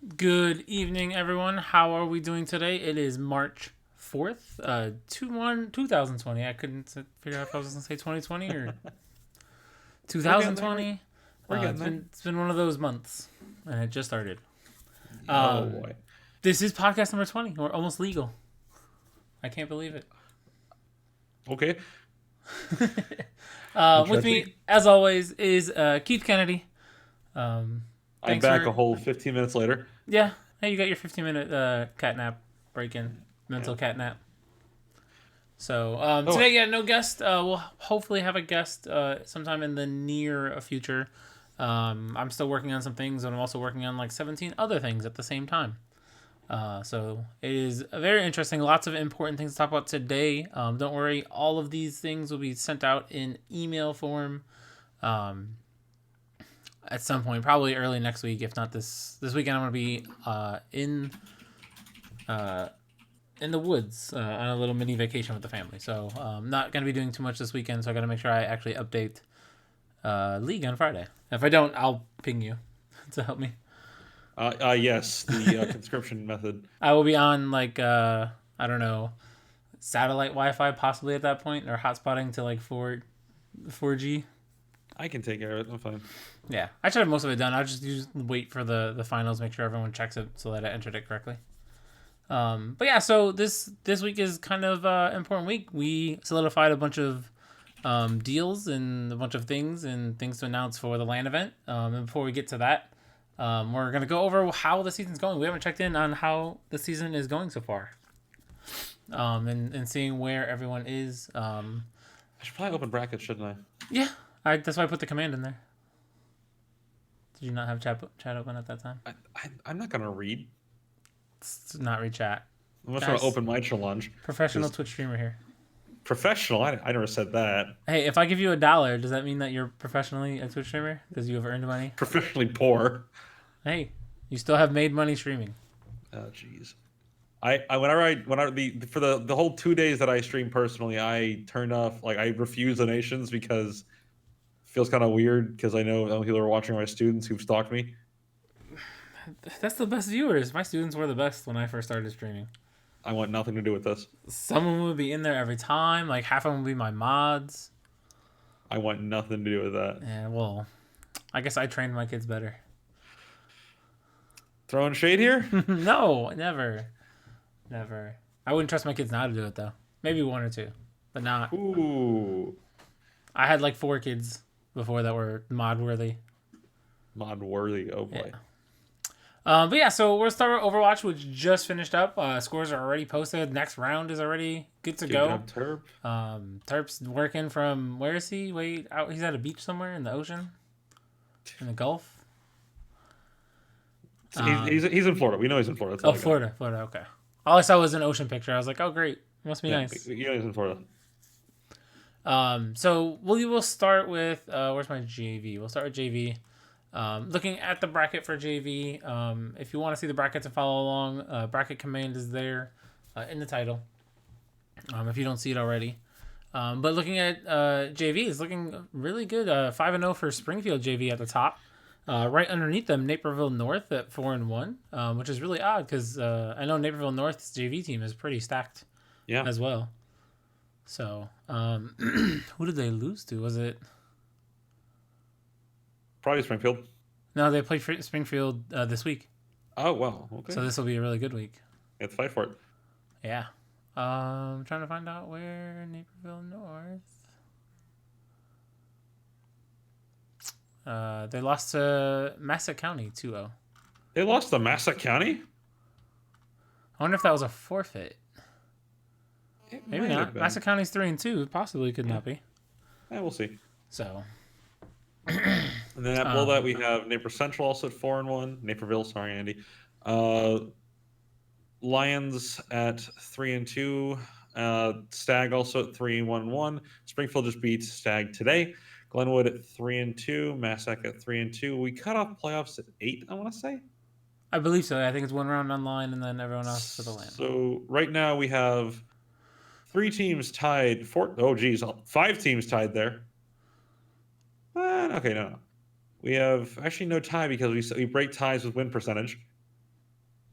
Good evening, everyone. How are we doing today? It is March 4th, 2020. I couldn't figure out if I was going to say 2020 or We're getting there. 2020. We're getting It's there. been one of those months, and it just started. Oh Um, boy. this is podcast number 20. We're almost legal. I can't believe it. Okay. You With judge me. me, as always, is Keith Kennedy. Um, I'm thanks back for a whole 15 minutes later. yeah. Hey, you got your 15-minute cat nap break in, mental Yeah. cat nap. So Oh, today, no guest. We'll hopefully have a guest sometime in the near future. I'm still working on some things, and I'm also working on like 17 other things at the same time. So it is very interesting. Lots of important things to talk about today. Don't worry, all of these things will be sent out in email form at some point, probably early next week. If not this weekend, I'm gonna be uh, in the woods on a little mini vacation with the family. So not gonna be doing too much this weekend. So I gotta make sure I actually update League on Friday. If I don't, I'll ping you to help me. yes, the conscription method. I will be on like I don't know, satellite Wi-Fi possibly at that point, or hotspotting to like 4G. I can take care of it. I'm fine. Yeah, I should have most of it done. I'll just wait for the finals, make sure everyone checks it so that I entered it correctly. But yeah, so this week is kind of important week. We solidified a bunch of deals and a bunch of things to announce for the LAN event. And before we get to that, we're gonna go over how the season's going. We haven't checked in on how the season is going so far, and seeing where everyone is. I should probably open brackets, shouldn't Yeah, that's why I put the command in there. Did you not have chat open at that time? I'm not gonna read. It's not read chat. I'm just gonna Guys, open my challenge. professional Because Twitch streamer here. professional. I never said that. Hey, if I give you $1, does that mean that you're professionally a Twitch streamer because you have earned money? Professionally poor. Hey, you still have made money streaming. Oh jeez. I whenever the for the whole 2 days that I stream personally, I turned off I refuse donations because it feels kind of weird because I know people are watching my students who've stalked me. That's the best viewers. My students were the best when I first started streaming. I want nothing to do with this. Some of them would be in there every time. Like half of them would be my mods. I want nothing to do with that. Yeah, well, I guess I trained my kids better. Throwing shade here? No, never, never. I wouldn't trust my kids now to do it though. Maybe one or two, but not. Ooh, I had like 4 kids before that were mod worthy. mod worthy. Oh Yeah. boy. But yeah, so we'll start with Overwatch, which just finished up. Scores are already posted. Next round is already good to Good go. job, Turp. Terp's working from where is he? Wait, out. He's at a beach somewhere in the ocean, in the Gulf. He's in Florida. We know he's in Florida. That's all I got. Florida, Florida. Okay. All I saw was an ocean picture. I was like, oh great, must be Yeah, nice. you know he's in Florida. So we will start with where's my JV? We'll start with JV. Looking at the bracket for JV, if you want to see the brackets and follow along, bracket command is there in the title. If you don't see it already. But looking at JV, is looking really good. 5-0 for Springfield JV at the top. Right underneath them, Naperville North at 4-1, which is really odd because I know Naperville North's JV team is pretty stacked Yeah. as well. So, who did they lose to? Was it? Probably Springfield. No, they play Springfield this week. Oh wow. Okay. So this will be a really good week. Let's fight for it. Yeah. I'm trying to find out where Naperville North. They lost to Massac County 2-0. They lost to Massac County. I wonder if that was a forfeit. It Maybe might have not. been. Massac County's 3-2. Possibly could not be. Yeah, we'll see. So. And then below that we have Naperville Central also at 4-1. Naperville, sorry, Andy. Lions at 3-2. Stag also at 3-1-1. Springfield just beat Stag today. Glenwood at 3-2. Massac at 3-2. We cut off playoffs at 8, I want to say. I believe so. I think it's one round online and then everyone else for the LAN. So right now we have 3 teams tied. 5 teams tied there. Okay, no. We have actually no tie because we break ties with win percentage.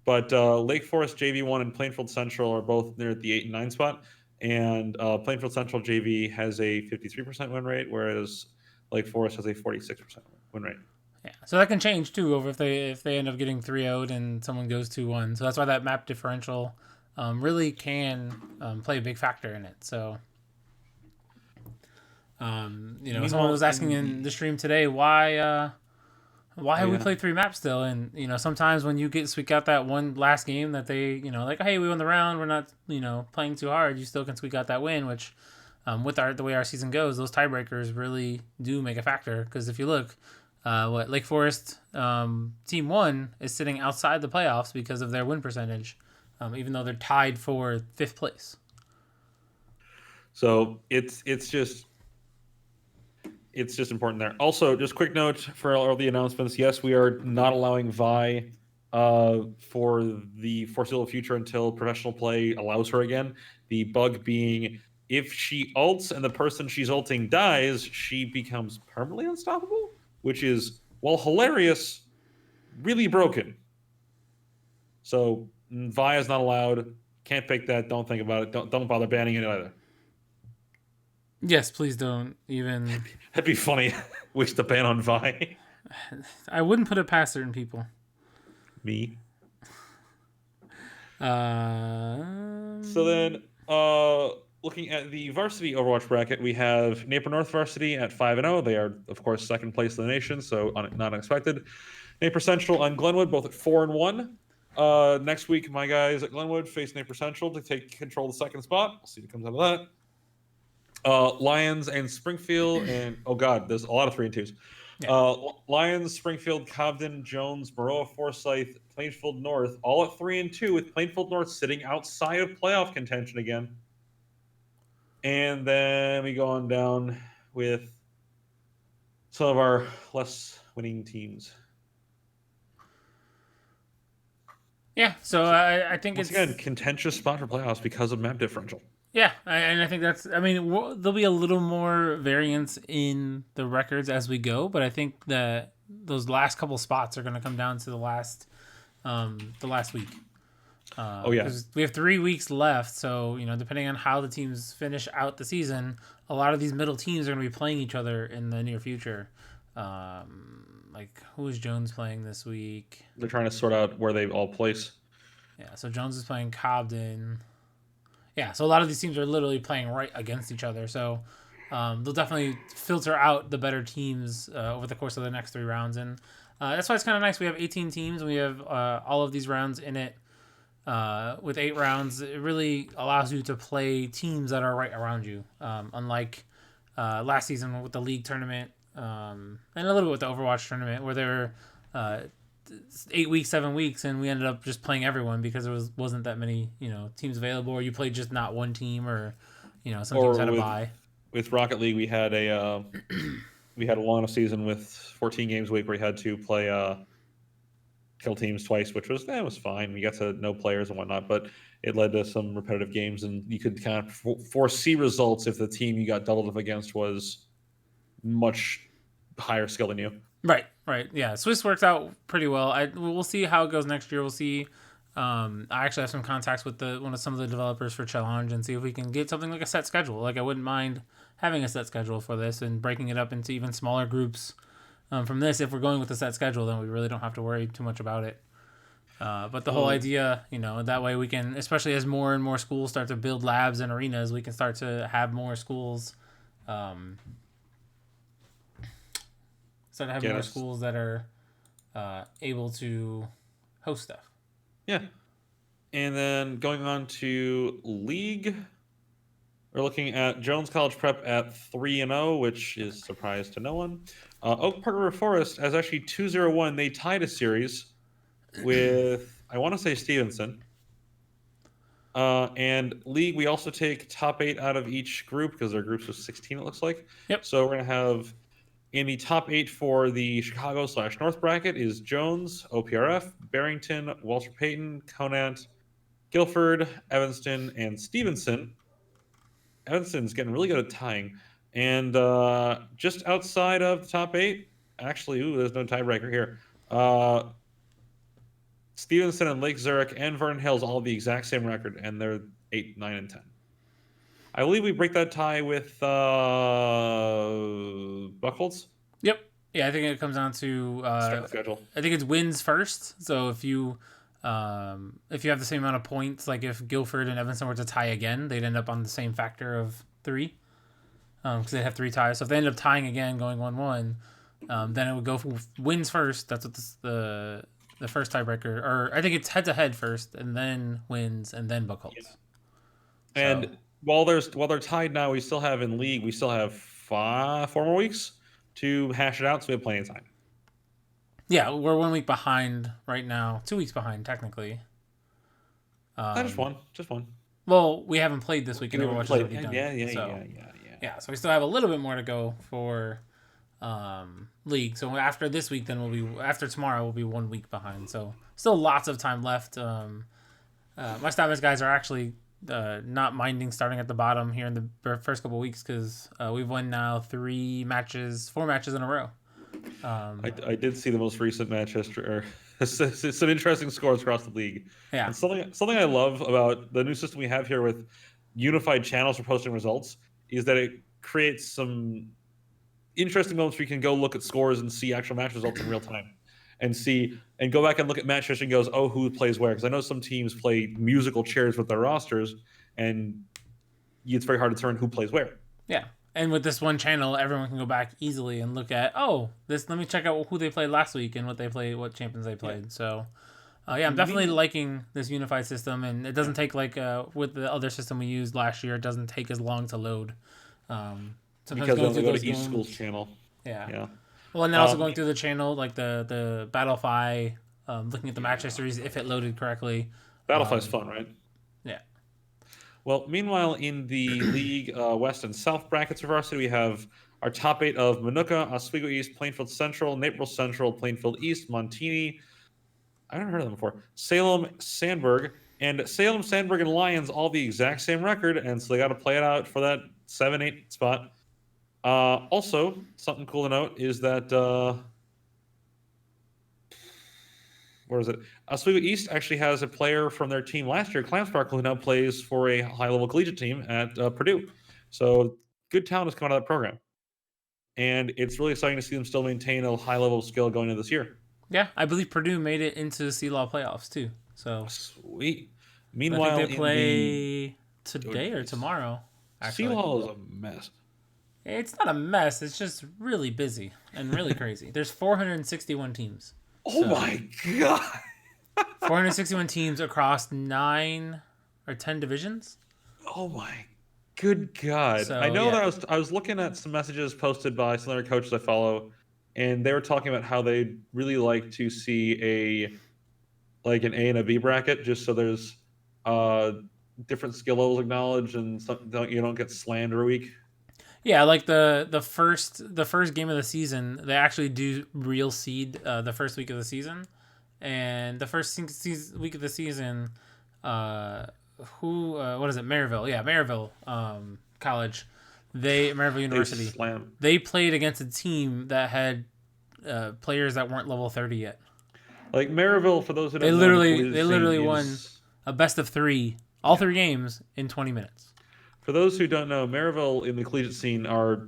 But Lake Forest JV1 and Plainfield Central are both near the 8 and 9 spot. And Plainfield Central JV has a 53% win rate, whereas Lake Forest has a 46% win rate. Yeah, so that can change too over if they end up getting 3-0'd and someone goes 2-1. So that's why that map differential really can play a big factor in it. So, someone was asking in the stream today why have we played 3 maps still? And sometimes when you squeak out that one last game that they like, hey, we won the round, we're not playing too hard, you still can squeak out that win, which with the way our season goes, those tiebreakers really do make a factor. Because if you look. Lake Forest Team 1 is sitting outside the playoffs because of their win percentage, even though they're tied for 5th place. So it's just important there. Also, just quick note for all the announcements. Yes, we are not allowing Vi for the foreseeable future until professional play allows her again. The bug being if she ults and the person she's ulting dies, she becomes permanently unstoppable. Which is, while hilarious, really broken. So Vi is not allowed. Can't pick that. Don't think about it. Don't bother banning it either. Yes, please don't even. That'd be funny. Wish the ban on Vi. I wouldn't put it past certain people. Me. So then, looking at the varsity Overwatch bracket, we have Napier North Varsity at 5-0. They are, of course, second place in the nation, so not unexpected. Napier Central and Glenwood, both at 4-1. Next week, my guys at Glenwood face Napier Central to take control of the second spot. We'll see what comes out of that. Lions and Springfield, and oh god, there's a lot of 3 and 2s. Yeah. Lions, Springfield, Cobden, Jones, Maroa, Forsyth, Plainfield North, all at 3 and 2, with Plainfield North sitting outside of playoff contention again. And then we go on down with some of our less winning teams. Yeah, so I think once again, contentious spot for playoffs because of map differential. Yeah, and I think there'll be a little more variance in the records as we go, but I think that those last couple spots are going to come down to the last week. Because we have 3 weeks left, so depending on how the teams finish out the season, a lot of these middle teams are going to be playing each other in the near future. Like who is Jones playing this week? They're trying to sort out where they all place. Yeah, so Jones is playing Cobden. Yeah, so a lot of these teams are literally playing right against each other. So they'll definitely filter out the better teams over the course of the next 3 rounds, and that's why it's kind of nice. We have 18 teams. We have all of these rounds in it. With 8 rounds, it really allows you to play teams that are right around you. Unlike last season with the league tournament and a little bit with the Overwatch tournament, where there were 8 weeks, 7 weeks, and we ended up just playing everyone because there wasn't that many teams available, or you played just not one team, or some teams had a bye. With Rocket League, we had a long season with 14 games a week where we had to play kill teams twice, which was fine. We got to know players and whatnot, but it led to some repetitive games, and you could kind of foresee results if the team you got doubled up against was much higher skill than you. Right. Yeah, Swiss works out pretty well. We'll see how it goes next year. We'll see. I actually have some contacts with some of the developers for Challenge and see if we can get something like a set schedule. Like I wouldn't mind having a set schedule for this and breaking it up into even smaller groups. From this, if we're going with a set schedule, then we really don't have to worry too much about it. But the whole idea, that way we can, especially as more and more schools start to build labs and arenas, we can start to have more schools, more schools that are able to host stuff. Yeah. And then going on to League, we're looking at Jones College Prep at 3-0, which is a surprise to no one. Oak Park River Forest has actually 2-0-1. They tied a series with, I want to say, Stevenson. And League, we also take top 8 out of each group because their groups of 16, it looks like. Yep. So we're going to have in the top 8 for the Chicago/North bracket is Jones, OPRF, Barrington, Walter Payton, Conant, Guilford, Evanston, and Stevenson. Evanston's getting really good at tying. And just outside of the top 8, actually, there's no tiebreaker here. Stevenson and Lake Zurich and Vernon Hills all have the exact same record, and they're 8, 9, and 10. I believe we break that tie with Buckholz. Yep. Yeah, I think it comes down to Strength schedule. I think it's wins first. So if you have the same amount of points, like if Guilford and Evanston were to tie again, they'd end up on the same factor of 3. Because they have 3 ties. So if they end up tying again, going 1-1, then it would go for wins first. That's what the first tiebreaker, or I think it's head to head first, and then wins, and then Buckholz. Yeah. And while they're tied now, we still have 4 more weeks to hash it out, so we have plenty of time. Yeah, we're 1 week behind right now. 2 weeks behind, technically. Just one. Well, we haven't played this week, and Overwatch is already done. Yeah. So we still have a little bit more to go for league. So after this week, then after tomorrow, we'll be 1 week behind. So still lots of time left. My Stamets guys are actually not minding starting at the bottom here in the first couple of weeks because we've won now 4 matches in a row. I did see the most recent match history. Some interesting scores across the league. Yeah. And something I love about the new system we have here with unified channels for posting results is that it creates some interesting moments where you can go look at scores and see actual match results in real time, and go back and look at match history and goes, oh, who plays where? Because I know some teams play musical chairs with their rosters, and it's very hard to determine who plays where. Yeah. And with this one channel, everyone can go back easily and look at, let me check out who they played last week and what champions they played. Yeah. So, I'm definitely liking this unified system, and it doesn't take with the other system we used last year, it doesn't take as long to load. Because they only go to each school's channel. Yeah. Well, and then also going through the channel, like the Battlefy, looking at the match histories if it loaded correctly. Battlefy's fun, right? Yeah. Well, meanwhile, in the league West and South brackets of varsity, we have our top 8 of Manuka, Oswego East, Plainfield Central, Naperville Central, Plainfield East, Montini. I haven't heard of them before. Salem, Sandburg, and Salem, Sandburg, and Lions all the exact same record, and so they got to play it out for that 7-8 spot. Also, something cool to note is that where is it? Oswego East actually has a player from their team last year, Clamsparkle, who now plays for a high-level collegiate team at Purdue. So good talent has come out of that program. And it's really exciting to see them still maintain a high level of skill going into this year. Yeah, I believe Purdue made it into the C-Law playoffs, too. So sweet. Meanwhile, I think they play today or tomorrow. C-Law is a mess. It's not a mess. It's just really busy and really crazy. There's 461 teams. Oh my god! 461 teams across 9 or 10 divisions. Oh my good god! So, I know that I was looking at some messages posted by some other coaches I follow, and they were talking about how they'd really like to see an A and a B bracket, just so there's different skill levels acknowledged, and you don't get slammed every week. Yeah, like the first game of the season, they actually do real seed the first week of the season, and the first week of the season, what is it? Maryville, yeah, Maryville College, Maryville University. They played against a team that had players that weren't level 30 yet. Like Maryville, for those who don't know, they literally won a best of 3, all 3 games in 20 minutes. For those who don't know, Maryville in the collegiate scene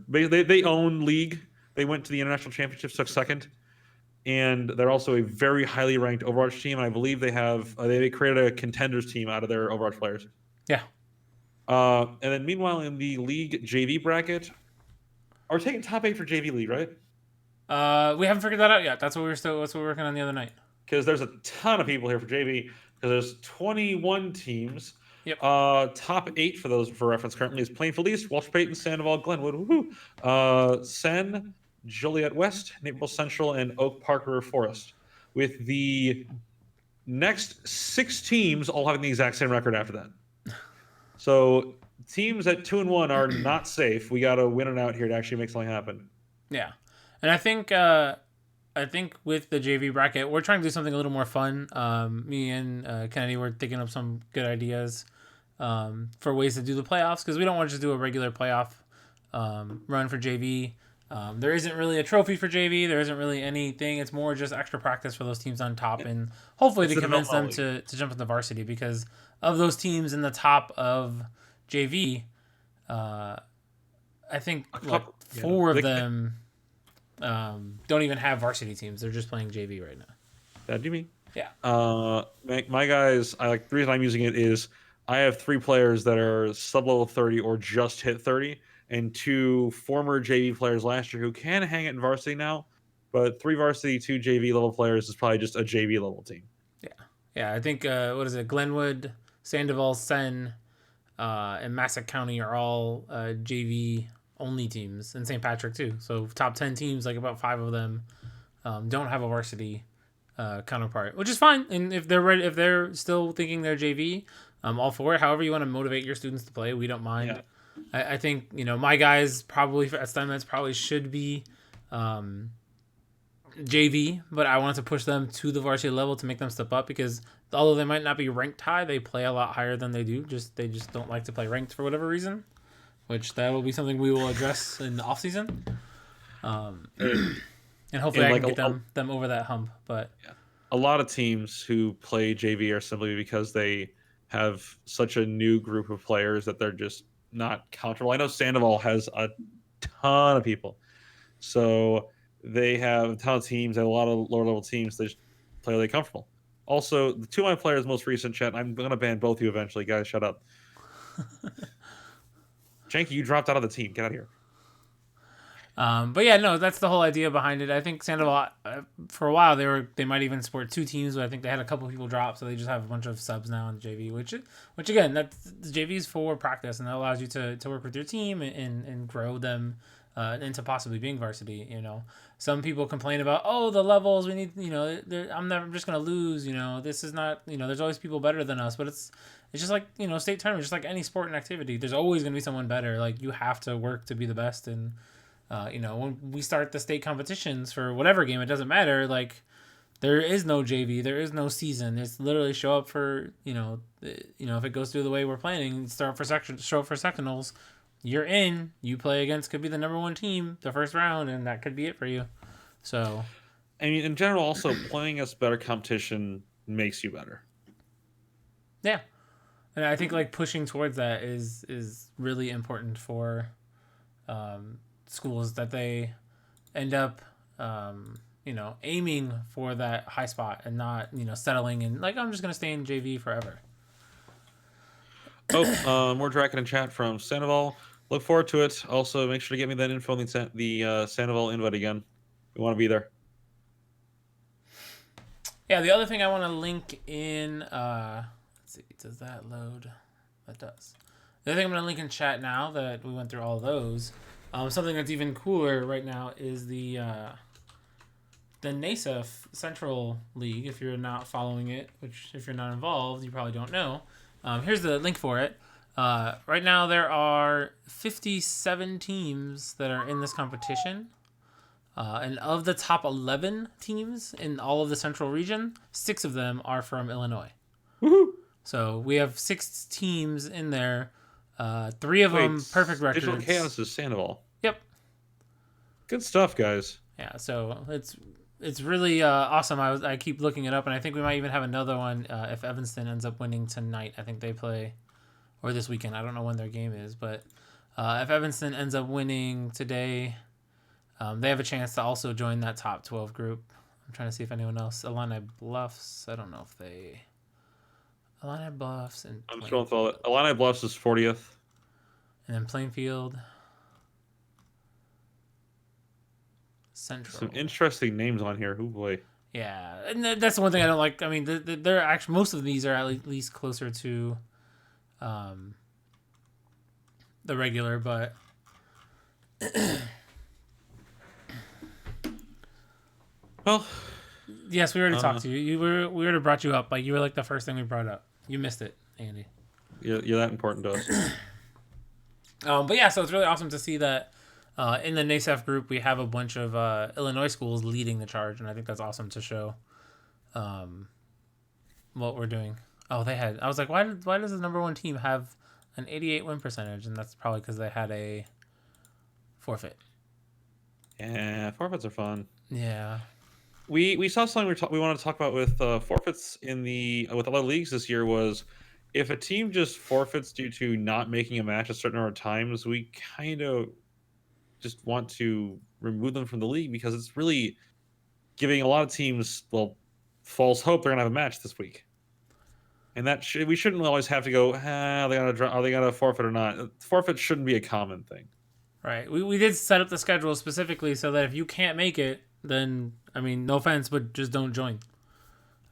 they own league. They went to the international championships, took second, and they're also a very highly ranked Overwatch team. And I believe they have they created a contenders team out of their Overwatch players. Yeah. And then meanwhile in the league JV bracket, we're taking top 8 for JV league, right? We haven't figured that out yet. That's what we're working on the other night. Because there's a ton of people here for JV. Because there's 21 teams. Yep. Top 8 for reference currently is Plainfield East, Walsh Payton, Sandoval, Glenwood, Sen, Joliet West, Naperville Central, and Oak Park River Forest. With the next 6 teams all having the exact same record after that. So teams at 2-1 are not safe. We got to win it out here to actually make something happen. Yeah, and I think with the JV bracket, we're trying to do something a little more fun. Me and Kennedy were thinking of some good ideas for ways to do the playoffs, because we don't want to just do a regular playoff run for JV. There isn't really a trophy for JV. There isn't really anything. It's more just extra practice for those teams on top, and hopefully to convince them to jump into varsity, because of those teams in the top of JV, I think four of them don't even have varsity teams. They're just playing JV right now. That do you mean? Yeah. My guys, the reason I'm using it is I have 3 players that are sub-level 30 or just hit 30, and 2 former JV players last year who can hang it in varsity now, but 3 varsity, 2 JV level players is probably just a JV level team. Yeah. I think what is it? Glenwood, Sandoval, Sen, and Massac County are all JV only teams, and St. Patrick too. So top 10 teams, like about 5 of them, don't have a varsity counterpart, which is fine. And if they're ready, if they're still thinking they're JV, I'm all for it. However you want to motivate your students to play, we don't mind. Yeah. I think my guys probably at STEMEDs probably should be JV, but I wanted to push them to the varsity level to make them step up, because although they might not be ranked high, they play a lot higher than they do. They just don't like to play ranked for whatever reason, which that will be something we will address in the off season. And hopefully I can get them over that hump. But a lot of teams who play JV are simply because they have such a new group of players that they're just not comfortable. I know Sandoval has a ton of people, so they have a ton of teams and a lot of lower level teams. They just play really comfortable. Also, the 2 of my players' most recent chat, I'm going to ban both of you eventually. Guys, shut up. Janky, you dropped out of the team. Get out of here. But yeah, no, that's the whole idea behind it. I think Sandoval, for a while, they might even support 2 teams, but I think they had a couple people drop, so they just have a bunch of subs now in JV, which again, that's the JV is for practice, and that allows you to work with your team and grow them into possibly being varsity. Some people complain about, the levels we need. I'm never just gonna lose. This is not. There's always people better than us, but it's just like state tournament, just like any sport and activity. There's always gonna be someone better. Like, you have to work to be the best, and when we start the state competitions for whatever game, it doesn't matter. Like, there is no JV, there is no season. It's literally show up for if it goes through the way we're planning, show up for sectionals. You're in. You play against could be the number 1 team the first round, and that could be it for you. So, I mean, in general, also playing us better competition makes you better. Yeah, and I think like pushing towards that is really important for schools, that they end up aiming for that high spot and not settling in like, I'm just gonna stay in JV forever. More Draken in chat from Sandoval. Look forward to it. Also, make sure to get me that info on the Sandoval invite again. We want to be there. Yeah, the other thing I want to link in, let's see, does that load? That does. The other thing I'm going to link in chat now that we went through all of those, something that's even cooler right now is the NASEF Central League. If you're not following it, which if you're not involved, you probably don't know. Here's the link for it. Right now there are 57 teams that are in this competition. And of the top 11 teams in all of the Central region, 6 of them are from Illinois. Woohoo! So we have 6 teams in there. 3 of them perfect records. Digital Chaos is Sandoval. Yep. Good stuff, guys. Yeah, so it's really awesome. I keep looking it up, and I think we might even have another one if Evanston ends up winning tonight. I think they play, or this weekend. I don't know when their game is, but if Evanston ends up winning today, they have a chance to also join that top 12 group. I'm trying to see if anyone else. Illini Bluffs. I don't know if they. Illini Bluffs and. I'm scrolling through it. Illini Bluffs is 40th. And then Plainfield. Central. Some interesting names on here. Oh boy. Yeah, and that's the one thing I don't like. I mean, they're actually, most of these are at least closer to the regular, but well, yes, we already talked to you. We already brought you up. Like, you were like the first thing we brought up. You missed it, Andy. You're that important to us. But yeah, so it's really awesome to see that in the NASEF group we have a bunch of Illinois schools leading the charge, and I think that's awesome to show what we're doing. Oh, they had. I was like, why does the number 1 team have an 88 win percentage? And that's probably because they had a forfeit. Yeah, forfeits are fun. Yeah. We saw something we wanted to talk about with forfeits in the with a lot of leagues this year was if a team just forfeits due to not making a match a certain number of times, we kind of just want to remove them from the league because it's really giving a lot of teams false hope they're gonna have a match this week. And we shouldn't always have to go. Are they gonna forfeit or not? Forfeit shouldn't be a common thing. Right. We did set up the schedule specifically so that if you can't make it, then I mean, no offense, but just don't join.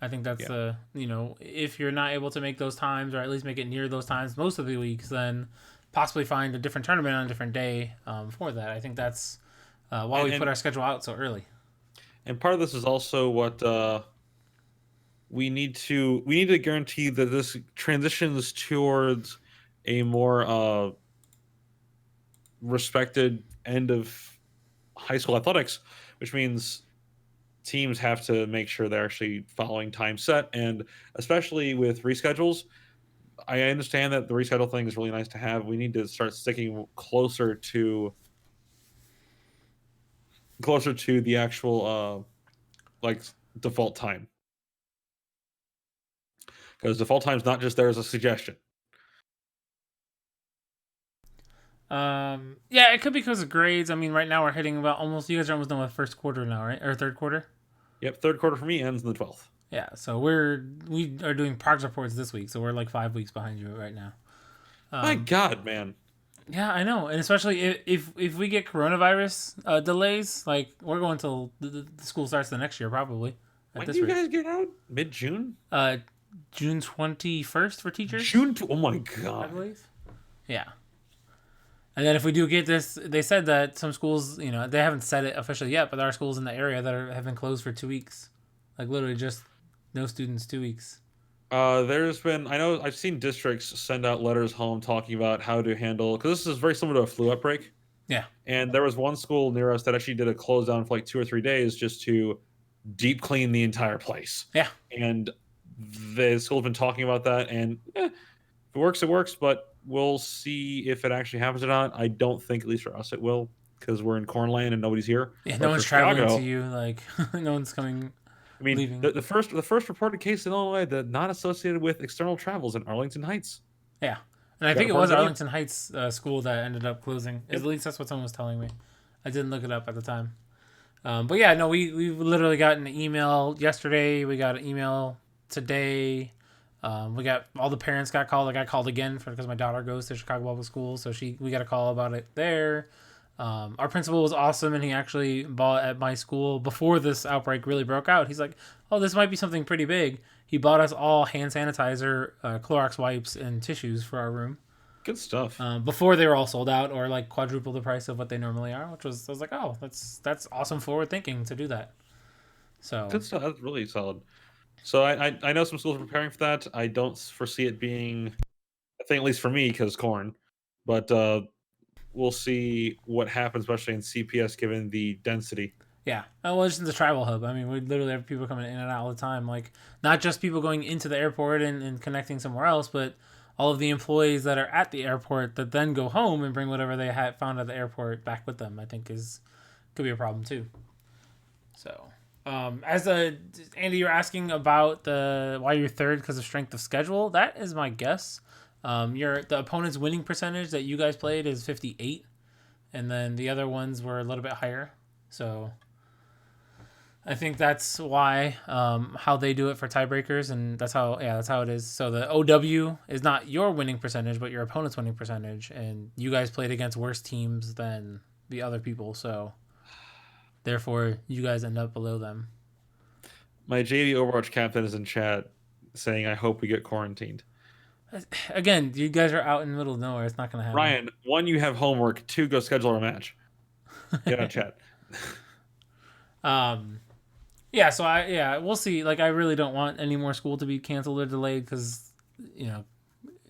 I think that's if you're not able to make those times or at least make it near those times most of the weeks, then possibly find a different tournament on a different day for that. I think that's why we put our schedule out so early. And part of this is also what we need to guarantee that this transitions towards a more respected end of high school athletics, which means teams have to make sure they're actually following time set, and especially with reschedules. I understand that the reschedule thing is really nice to have. We need to start sticking closer to the actual default time, because default time is not just there as a suggestion. Yeah, it could be because of grades. I mean, right now we're hitting about almost. You guys are almost done with first quarter now, right? Or third quarter? Yep, third quarter for me ends in the 12th. Yeah, so we are doing progress reports this week, so we're like 5 weeks behind you right now. My God, man. Yeah, I know, and especially if we get coronavirus delays, like we're going till the school starts the next year probably. When do you guys get out? Mid-June? June 21st for teachers. Oh my God. I believe. Yeah. And then if we do get this, they said that some schools, they haven't said it officially yet, but there are schools in the area that have been closed for 2 weeks, like literally just no students 2 weeks. I've seen districts send out letters home talking about how to handle, because this is very similar to a flu outbreak. Yeah. And there was one school near us that actually did a close down for like 2 or 3 days just to deep clean the entire place. Yeah. And the school's been talking about that, and if it works, it works, but we'll see if it actually happens or not. I don't think, at least for us, it will, because we're in Cornland and nobody's here. Yeah, no one's traveling to you. Like, no one's coming. I mean, leaving. the first reported case in Illinois that not associated with external travels in Arlington Heights. Yeah, and I think it was Arlington Heights school that ended up closing. Yep. At least that's what someone was telling me. I didn't look it up at the time. But yeah, no, we literally got an email yesterday. We got an email today. We got all the parents got called. I got called again because my daughter goes to Chicago Public Schools, so we got a call about it there. Our principal was awesome, and he actually bought at my school before this outbreak really broke out. He's like, "Oh, this might be something pretty big." He bought us all hand sanitizer, Clorox wipes, and tissues for our room. Good stuff. Before they were all sold out or like quadruple the price of what they normally are, I was like, "Oh, that's awesome forward thinking to do that." So good stuff. That's really solid. So I know some schools are preparing for that. I don't foresee it being a thing, at least for me, because corn. But we'll see what happens, especially in CPS, given the density. Yeah. Well, it's the travel hub. I mean, we literally have people coming in and out all the time. Like, not just people going into the airport and connecting somewhere else, but all of the employees that are at the airport that then go home and bring whatever they had found at the airport back with them, I think could be a problem too. So, Andy, you're asking about why you're third because of strength of schedule. That is my guess. The opponent's winning percentage that you guys played is 58, and then the other ones were a little bit higher. So I think that's why how they do it for tiebreakers, and that's how it is. So the OW is not your winning percentage, but your opponent's winning percentage, and you guys played against worse teams than the other people, so therefore you guys end up below them. My JV Overwatch captain is in chat saying, "I hope we get quarantined." Again, you guys are out in the middle of nowhere. It's not going to happen. Ryan, 1, you have homework. 2, go schedule a match. Get on chat. Yeah, so we'll see. Like, I really don't want any more school to be canceled or delayed because,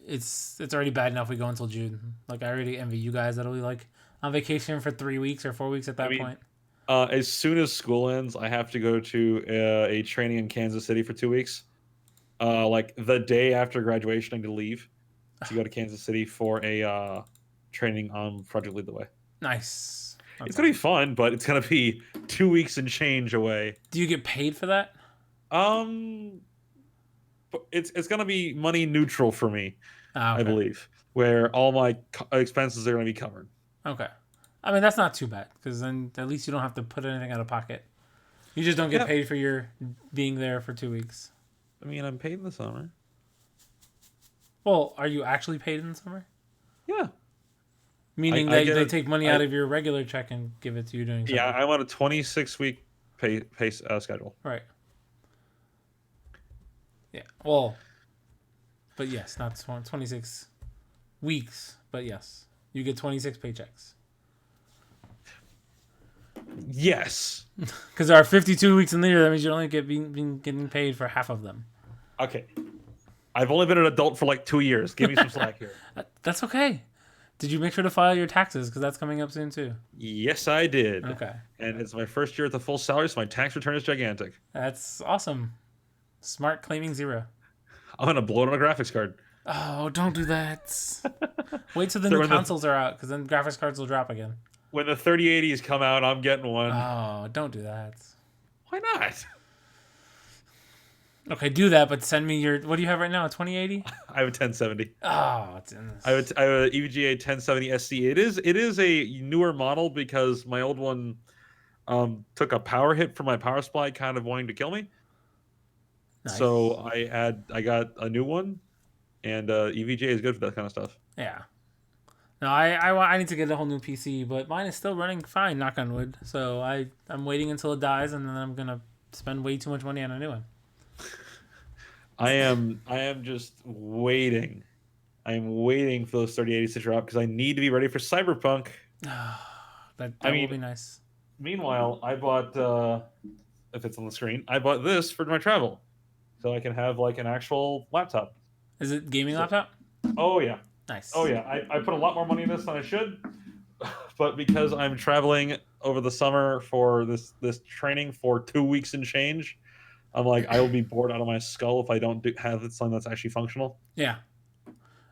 it's already bad enough we go until June. Like, I already envy you guys that'll be, like, on vacation for 3 weeks or 4 weeks at that point. As soon as school ends, I have to go to a training in Kansas City for 2 weeks. Like, the day after graduation, I need to leave to go to Kansas City for a training on Project Lead the Way. Nice. It's gonna be fun, but it's gonna be 2 weeks and change away. Do you get paid for that? But it's gonna be money neutral for me, Okay. I believe, where all my expenses are gonna be covered. Okay. I mean, that's not too bad because then at least you don't have to put anything out of pocket. You just don't get paid for your being there for 2 weeks. I mean, I'm paid in the summer. Well, are you actually paid in the summer? Yeah. Meaning they take money out of your regular check and give it to you during summer. Yeah, I'm on a 26-week pay schedule. Right. Yeah. Well, but yes, not 26 weeks, but yes. You get 26 paychecks. Yes. Because there are 52 weeks in the year. That means you only getting paid for half of them. Okay. I've only been an adult for like 2 years. Give me some slack here. That's okay. Did you make sure to file your taxes? Because that's coming up soon too. Yes, I did. Okay. And it's my first year at the full salary, so my tax return is gigantic. That's awesome. Smart claiming 0. I'm going to blow it on a graphics card. Oh, don't do that. Wait till the new consoles are out, because then graphics cards will drop again. When the 3080s come out, I'm getting one. Oh, don't do that. Why not? Okay, do that, but send me your... What do you have right now, a 2080? I have a 1070. Oh, it's in this. I have an EVGA 1070 SC. It is a newer model because my old one took a power hit from my power supply, kind of wanting to kill me. Nice. So I got a new one, and EVGA is good for that kind of stuff. Yeah. No, I need to get a whole new PC, but mine is still running fine, knock on wood. So I'm waiting until it dies, and then I'm gonna spend way too much money on a new one. I am just waiting. I am waiting for those 3080s to drop because I need to be ready for Cyberpunk. that will be nice. Meanwhile, I bought if it's on the screen, I bought this for my travel, so I can have like an actual laptop. Is it gaming laptop? Oh yeah. Nice. Oh yeah. I put a lot more money in this than I should, but because I'm traveling over the summer for this training for 2 weeks and change, I'm like, I will be bored out of my skull if I don't have something that's actually functional. Yeah.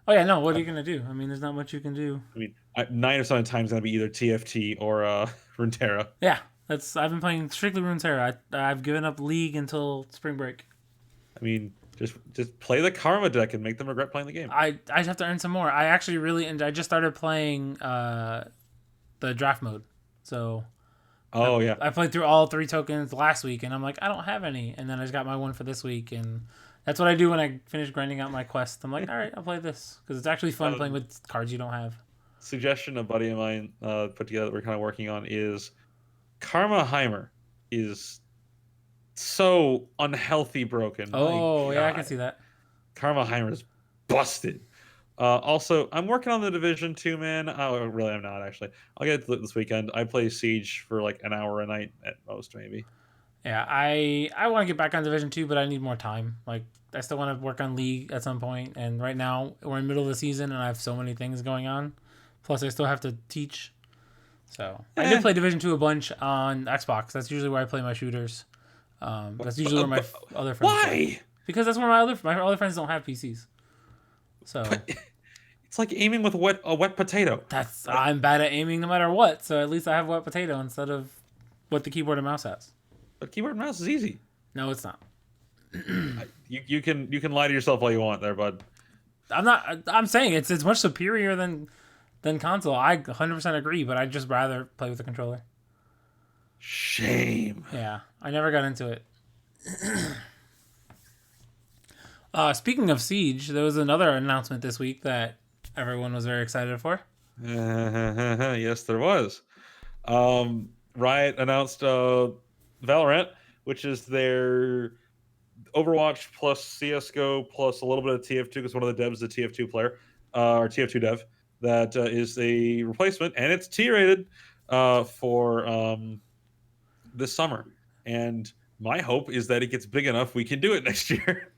Oh yeah, no. What are you gonna do? I mean, there's not much you can do. I mean, 9 or 7 times gonna be either TFT or Runeterra. Yeah, I've been playing strictly Runeterra. I've given up League until spring break. I mean, just play the Karma deck and make them regret playing the game. I have to earn some more. I actually really I just started playing the draft mode. So I played through all 3 tokens last week, and I'm like, I don't have any, and then I just got my one for this week, and that's what I do when I finish grinding out my quest. I'm like, all right, I'll play this because it's actually fun playing with cards you don't have. Suggestion a buddy of mine put together, we're kind of working on, is Karma Heimer is so unhealthy broken. Oh yeah, I can see that. Karma Heimer is busted. Also, I'm working on the Division 2, man. Oh, really, I'm not, actually. I'll get to it this weekend. I play Siege for like an hour a night at most, maybe. Yeah, I want to get back on Division 2, but I need more time. Like, I still want to work on League at some point, and right now, we're in the middle of the season, and I have so many things going on. Plus, I still have to teach. So, I did play Division 2 a bunch on Xbox. That's usually where I play my shooters. That's usually where my other friends play. Because that's where my other friends don't have PCs. So it's like aiming with a wet potato. I'm bad at aiming no matter what, so at least I have wet potato instead of what the keyboard and mouse has. But keyboard and mouse is easy. No, it's not. You can lie to yourself all you want there, bud. I'm saying it's much superior than console. I 100% agree, but I'd just rather play with the controller. Shame. Yeah, I never got into it. Speaking of Siege, there was another announcement this week that everyone was very excited for. Yes, there was. Riot announced Valorant, which is their Overwatch plus CSGO plus a little bit of TF2, because one of the devs is a TF2 player, or TF2 dev, that is a replacement, and it's T-rated for this summer. And my hope is that it gets big enough we can do it next year.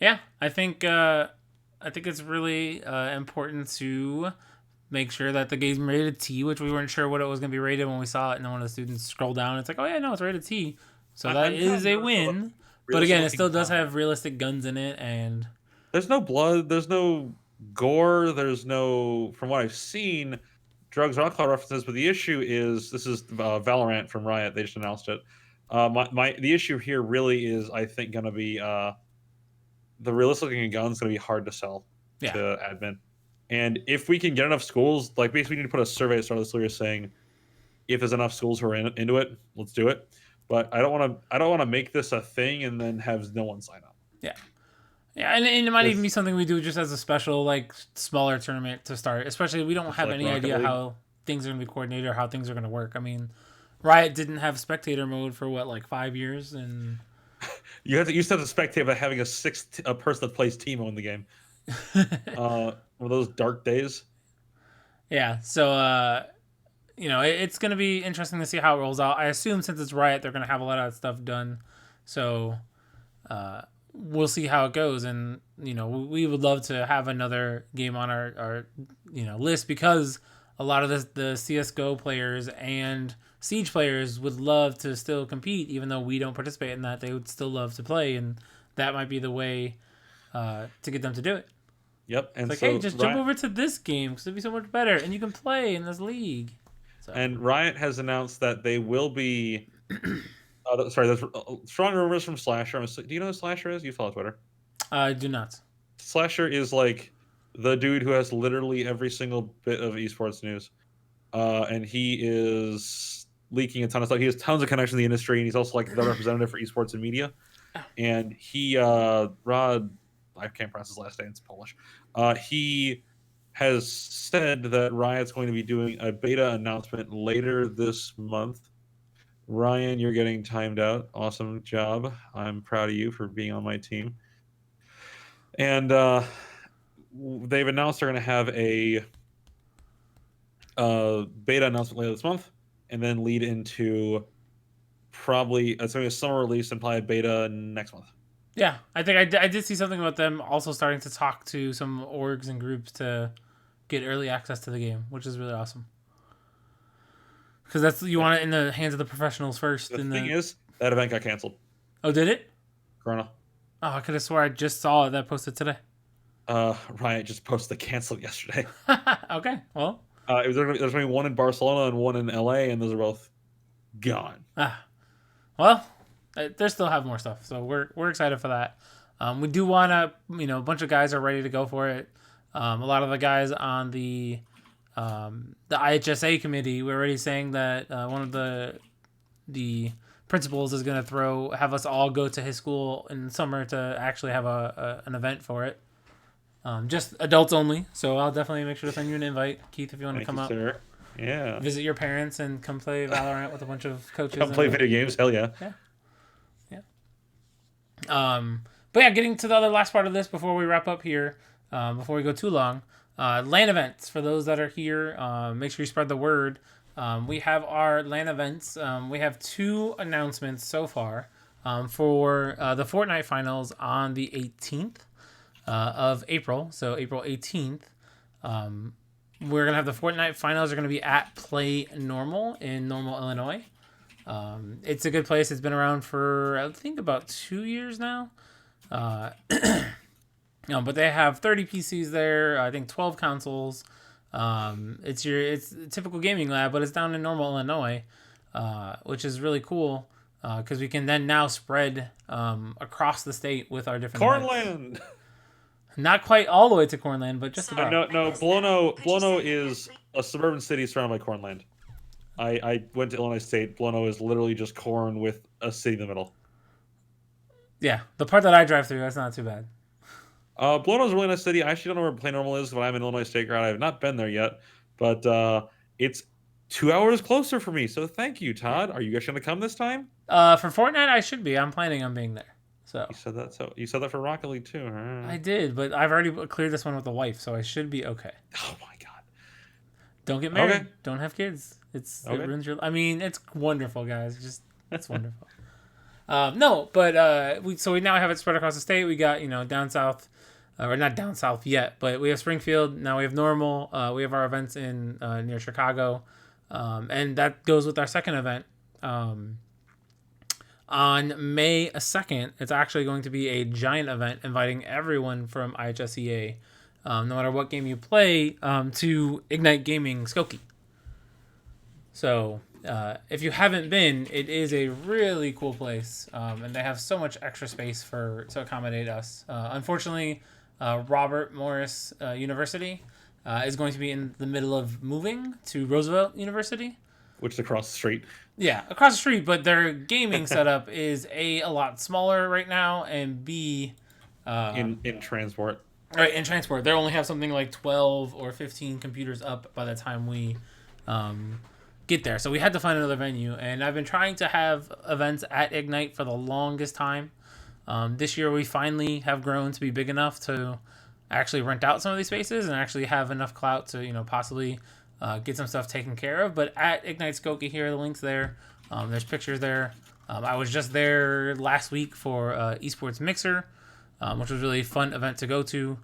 Yeah, I think it's really important to make sure that the game's rated T, which we weren't sure what it was going to be rated when we saw it, and then one of the students scrolled down. It's like, oh yeah, no, it's rated T. So that is a win. But again, it still does have realistic guns in it, and there's no blood, there's no gore, there's no, from what I've seen, drugs or alcohol references, but the issue is this is Valorant from Riot. They just announced it. The issue here really is, I think, going to be the realistic looking gun is going to be hard to sell Yeah. to admin. And if we can get enough schools, like basically we need to put a survey at the start of this year saying if there's enough schools who are into it, let's do it. But I don't want to make this a thing and then have no one sign up. Yeah. Yeah, and it might even be something we do just as a special, like, smaller tournament to start. Especially we don't have any idea how things are going to be coordinated or how things are going to work. I mean, Riot didn't have spectator mode for, 5 years? And you used to have to spectate by having a person that plays Teemo in the game. One of those dark days. Yeah, so, it's going to be interesting to see how it rolls out. I assume since it's Riot, they're going to have a lot of that stuff done. So, we'll see how it goes. And, we would love to have another game on our list because a lot of the CSGO players and Siege players would love to still compete, even though we don't participate in that. They would still love to play, and that might be the way to get them to do it. Yep. And it's like, hey, just jump over to this game because it'd be so much better, and you can play in this league. So. And Riot has announced that they will be. There's strong rumors from Slasher. Do you know who Slasher is? You follow Twitter. I do not. Slasher is like the dude who has literally every single bit of esports news, and he is leaking a ton of stuff. He has tons of connections in the industry, and he's also like the representative for esports and media. And he, Rod, I can't pronounce his last name. It's Polish. He has said that Riot's going to be doing a beta announcement later this month. Ryan, you're getting timed out. Awesome job. I'm proud of you for being on my team. And they've announced they're going to have a beta announcement later this month, and then lead into probably it's going to be a summer release and probably a beta next month. Yeah, I think I did see something about them also starting to talk to some orgs and groups to get early access to the game, which is really awesome. Because you want it in the hands of the professionals first. The thing is, that event got canceled. Oh, did it? Corona. Oh, I could have swore I just saw it that posted today. Riot just posted the cancel yesterday. Okay, well. There's going to be one in Barcelona and one in LA, and those are both gone. Well, they still have more stuff, so we're excited for that. We do want to, a bunch of guys are ready to go for it. A lot of the guys on the IHSA committee, we're already saying that one of the principals is going to have us all go to his school in the summer to actually have an event for it. Just adults only, so I'll definitely make sure to send you an invite, Keith, if you want to come up. Sir. Yeah. Visit your parents and come play Valorant with a bunch of coaches. Come play video games, hell yeah. Yeah. But yeah, getting to the other last part of this before we wrap up here, before we go too long. LAN events, for those that are here, make sure you spread the word. We have our LAN events. We have 2 announcements so far for the Fortnite finals on the 18th of April. So April 18th. We're going to have the Fortnite finals are going to be at Play Normal in Normal, Illinois. It's a good place. It's been around for, I think, about 2 years now. But they have 30 PCs there. I think 12 consoles. It's a typical gaming lab, but it's down in Normal, Illinois, which is really cool because we can then now spread across the state with our different Cornland. Not quite all the way to Cornland, but just about. No. Blono is a suburban city surrounded by Cornland. I went to Illinois State. Blono is literally just corn with a city in the middle. Yeah, the part that I drive through, that's not too bad. Blono is a really nice city. I actually don't know where Play Normal is, but I'm in Illinois State grad. I have not been there yet, but it's 2 hours closer for me. So thank you, Todd. Are you guys going to come this time? For Fortnite, I should be. I'm planning on being there. So you said that for Rocket League too, huh? I did, but I've already cleared this one with the wife, so I should be okay. Oh my god! Don't get married. Okay. Don't have kids. It ruins your. I mean, it's wonderful, guys. It's wonderful. No, but we now have it spread across the state. We got down south, or not down south yet, but we have Springfield. Now we have Normal. We have our events in near Chicago, and that goes with our second event. On May 2nd, it's actually going to be a giant event inviting everyone from IHSEA, no matter what game you play, to Ignite Gaming Skokie. So if you haven't been, it is a really cool place, and they have so much extra space to accommodate us. Unfortunately, Robert Morris University is going to be in the middle of moving to Roosevelt University. Which is across the street. Yeah, across the street, but their gaming setup is a lot smaller right now, and B, in transport. Right, in transport, they only have something like 12 or 15 computers up by the time we get there. So we had to find another venue, and I've been trying to have events at Ignite for the longest time. This year, we finally have grown to be big enough to actually rent out some of these spaces and actually have enough clout to possibly get some stuff taken care of. But at Ignite Skokie here, the link's there. There's pictures there. I was just there last week for Esports Mixer, which was a really fun event to go to.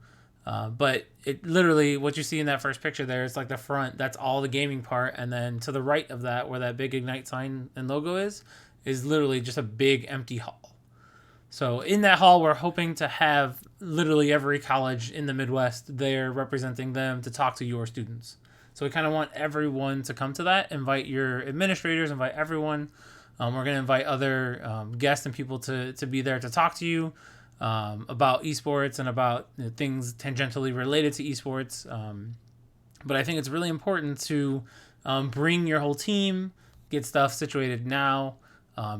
But it literally, what you see in that first picture there, it's like the front, that's all the gaming part. And then to the right of that, where that big Ignite sign and logo is literally just a big empty hall. So in that hall, we're hoping to have literally every college in the Midwest there representing them to talk to your students. So we kind of want everyone to come to that. Invite your administrators, invite everyone. We're going to invite other guests and people to be there to talk to you about esports and about things tangentially related to esports. But I think it's really important to bring your whole team, get stuff situated now,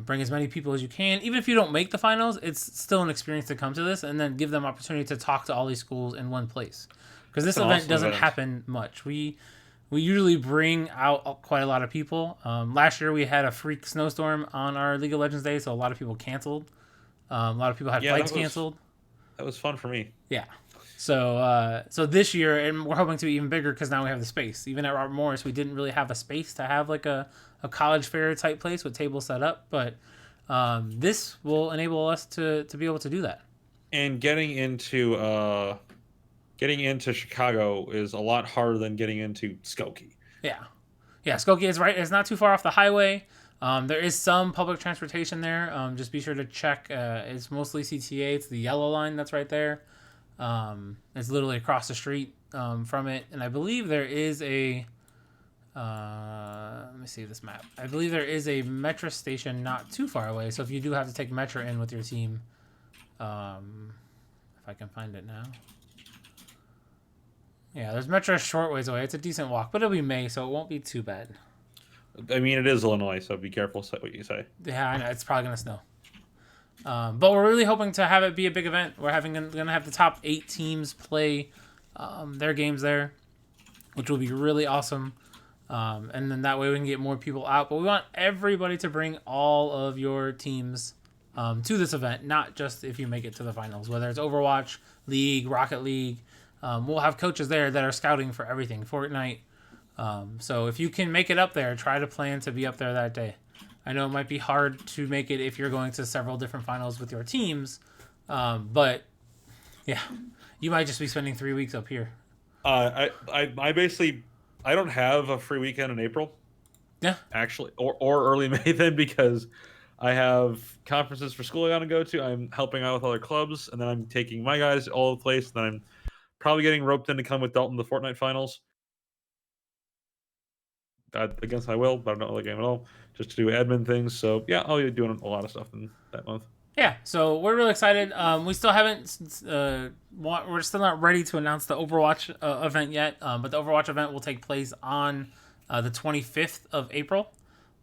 bring as many people as you can. Even if you don't make the finals, it's still an experience to come to this, and then give them opportunity to talk to all these schools in one place. Because this event doesn't happen much. We usually bring out quite a lot of people. Last year we had a freak snowstorm on our League of Legends Day, so a lot of people canceled. A lot of people had flights canceled. That was fun for me. Yeah. So this year, and we're hoping to be even bigger because now we have the space. Even at Robert Morris, we didn't really have a space to have like a college fair type place with tables set up. But this will enable us to be able to do that. And getting into Chicago is a lot harder than getting into Skokie. Yeah. Skokie is right. It's not too far off the highway. There is some public transportation there. Just be sure to check. It's mostly CTA. It's the yellow line that's right there. It's literally across the street from it. And I believe there is a... let me see this map. I believe there is a metro station not too far away. So if you do have to take metro in with your team... if I can find it now. Yeah, there's metro a short ways away. It's a decent walk, but it'll be May, so it won't be too bad. I mean, it is Illinois, so be careful what you say. Yeah, I know. It's probably going to snow. But we're really hoping to have it be a big event. We're going to have the top 8 teams play their games there, which will be really awesome. And then that way we can get more people out. But we want everybody to bring all of your teams to this event, not just if you make it to the finals, whether it's Overwatch, League, Rocket League. We'll have coaches there that are scouting for everything, Fortnite. So if you can make it up there, try to plan to be up there that day. I know it might be hard to make it if you're going to several different finals with your teams, but yeah, you might just be spending 3 weeks up here. I don't have a free weekend in April. Yeah, actually, or early May then, because I have conferences for school I got to go to. I'm helping out with other clubs, and then I'm taking my guys all over the place. And then I'm probably getting roped in to come with Dalton to the Fortnite finals. I guess I will, but I don't know the game at all, just to do admin things. So yeah, I'll be doing a lot of stuff in that month. Yeah, so we're really excited. We still haven't, we're still not ready to announce the Overwatch event yet, but the Overwatch event will take place on the 25th of April.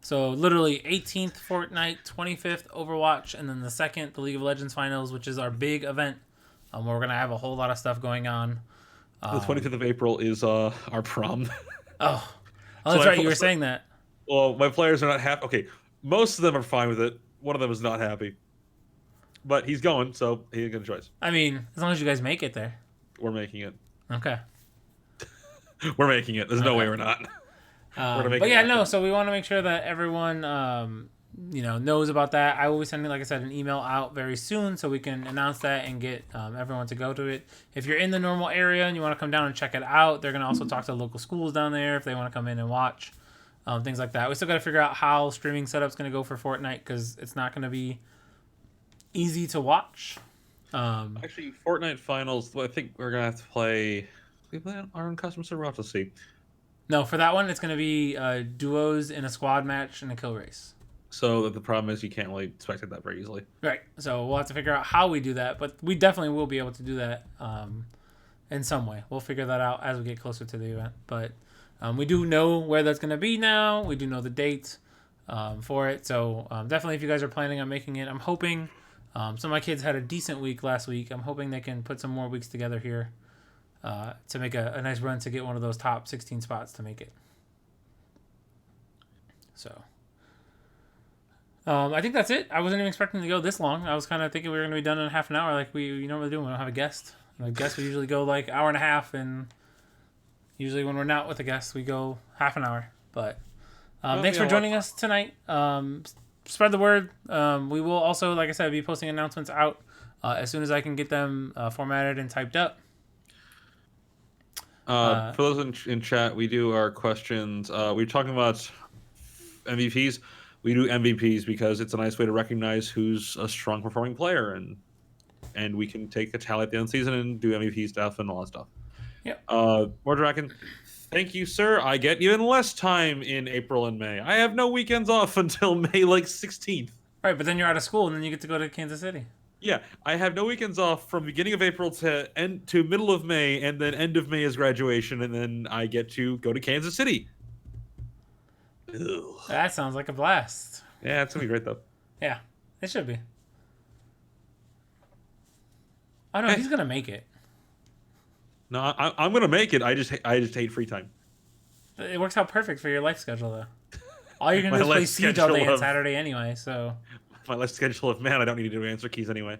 So literally 18th Fortnite, 25th Overwatch, and then the 2nd, the League of Legends Finals, which is our big event. Where we're going to have a whole lot of stuff going on. The 25th of April is our prom. Oh, that's right. You were saying that. Well, my players are not happy. Okay, most of them are fine with it. One of them is not happy. But he's going, so he ain't got a choice. I mean, as long as you guys make it there. We're making it. Okay. We're making it. There's no way we're not. But yeah, no, so we want to make sure that everyone knows about that. I will be sending, like I said, an email out very soon so we can announce that and get everyone to go to it. If you're in the normal area and you want to come down and check it out, they're going to also talk to local schools down there if they want to come in and watch, things like that. We still got to figure out how streaming setup's going to go for Fortnite because it's not going to be easy to watch. Actually, Fortnite finals, I think we're going to have to play... We play on our own custom server. We'll have to see. No, for that one, it's going to be duos in a squad match and a kill race. So the problem is you can't really spectate that very easily. Right. So we'll have to figure out how we do that, but we definitely will be able to do that in some way. We'll figure that out as we get closer to the event. But we do know where that's going to be now. We do know the date for it. So definitely, if you guys are planning on making it, I'm hoping. Some of my kids had a decent week last week. I'm hoping they can put some more weeks together here to make a nice run to get one of those top 16 spots to make it. So. I think that's it. I wasn't even expecting to go this long. I was kind of thinking we were going to be done in half an hour like we normally do when we don't have a guest. A guest, we usually go like hour and a half, and usually when we're not with a guest, we go half an hour. But thanks for joining us tonight. Spread the word. We will also, like I said, be posting announcements out as soon as I can get them formatted and typed up. For those in chat, we do our questions. We're talking about MVPs. We do MVPs because it's a nice way to recognize who's a strong performing player, and we can take a tally at the end of the season and do MVP stuff and all that stuff. Yep. Mordraken, thank you, sir. I get even less time in April and May. I have no weekends off until May 16th. Right, but then you're out of school and then you get to go to Kansas City. Yeah, I have no weekends off from beginning of April to middle of May, and then end of May is graduation, and then I get to go to Kansas City. Ugh. That sounds like a blast. Yeah, it's gonna be great though. Yeah, it should be. Oh no, he's gonna make it. No, I'm gonna make it. I just hate free time. It works out perfect for your life schedule though. All you're gonna do is play Siege all day on Saturday anyway. So my life schedule of I don't need to do answer keys anyway.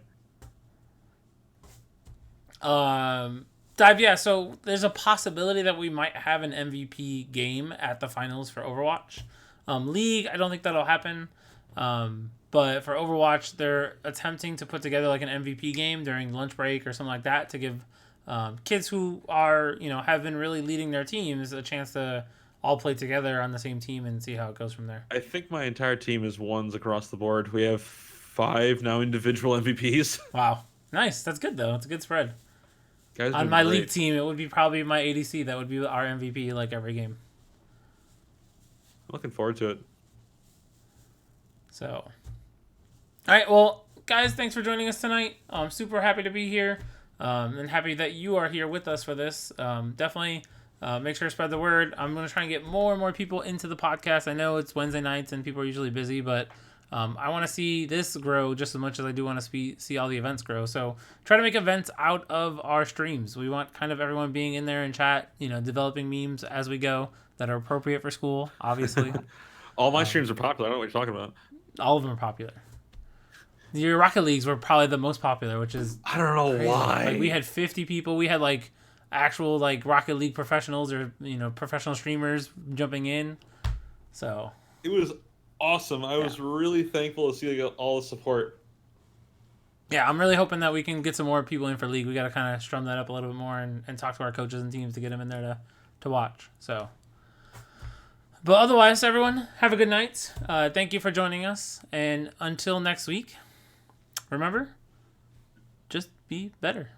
Dive, yeah, so there's a possibility that we might have an MVP game at the finals for Overwatch. League, I don't think that'll happen. But for Overwatch, they're attempting to put together like an MVP game during lunch break or something like that to give kids who are, have been really leading their teams a chance to all play together on the same team and see how it goes from there. I think my entire team is ones across the board. We have 5 now individual MVPs. Wow. Nice. That's good, though. It's a good spread. Guys on my league team, it would be probably my ADC that would be our MVP like every game. Looking forward to it. So, all right, well, guys, thanks for joining us tonight. I'm super happy to be here and happy that you are here with us for this. Definitely make sure to spread the word. I'm going to try and get more and more people into the podcast. I know it's Wednesday nights and people are usually busy, but I want to see this grow just as much as I do want to see all the events grow. So try to make events out of our streams. We want kind of everyone being in there and chat, developing memes as we go that are appropriate for school, obviously. All my streams are popular. I don't know what you're talking about. All of them are popular. Your Rocket Leagues were probably the most popular, which is I don't know crazy. Why. Like we had 50 people. We had like actual like Rocket League professionals or professional streamers jumping in. So it was awesome. I was really thankful to see all the support. Yeah, I'm really hoping that we can get some more people in for League. We got to kind of strum that up a little bit more and talk to our coaches and teams to get them in there to watch. So, but otherwise, everyone, have a good night. Thank you for joining us. And until next week, remember, just be better.